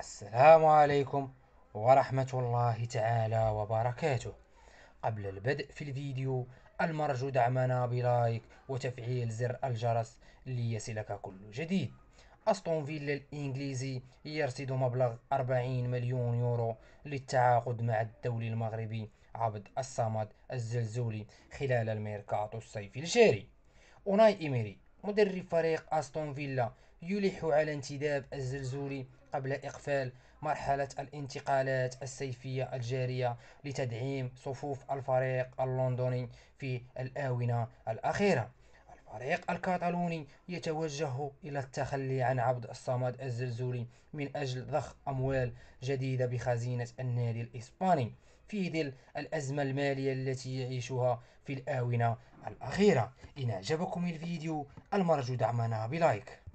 السلام عليكم ورحمة الله تعالى وبركاته. قبل البدء في الفيديو، المرجو دعمنا بلايك وتفعيل زر الجرس ليصلك كل جديد. أستون فيلا الإنجليزي يرصد مبلغ 40 مليون يورو للتعاقد مع الدولي المغربي عبد الصمد الزلزولي خلال الميركاتو الصيفي الجاري. أوناي إيميري مدرب فريق أستون فيلا يلح على انتداب الزلزولي قبل إقفال مرحلة الانتقالات الصيفية الجارية لتدعيم صفوف الفريق اللندني في الآونة الأخيرة. الفريق الكتالوني يتوجه إلى التخلي عن عبد الصمد الزلزولي من أجل ضخ أموال جديدة بخزينة النادي الإسباني في ظل الأزمة المالية التي يعيشها في الآونة الأخيرة. إن أعجبكم الفيديو، المرجو دعمنا بلايك.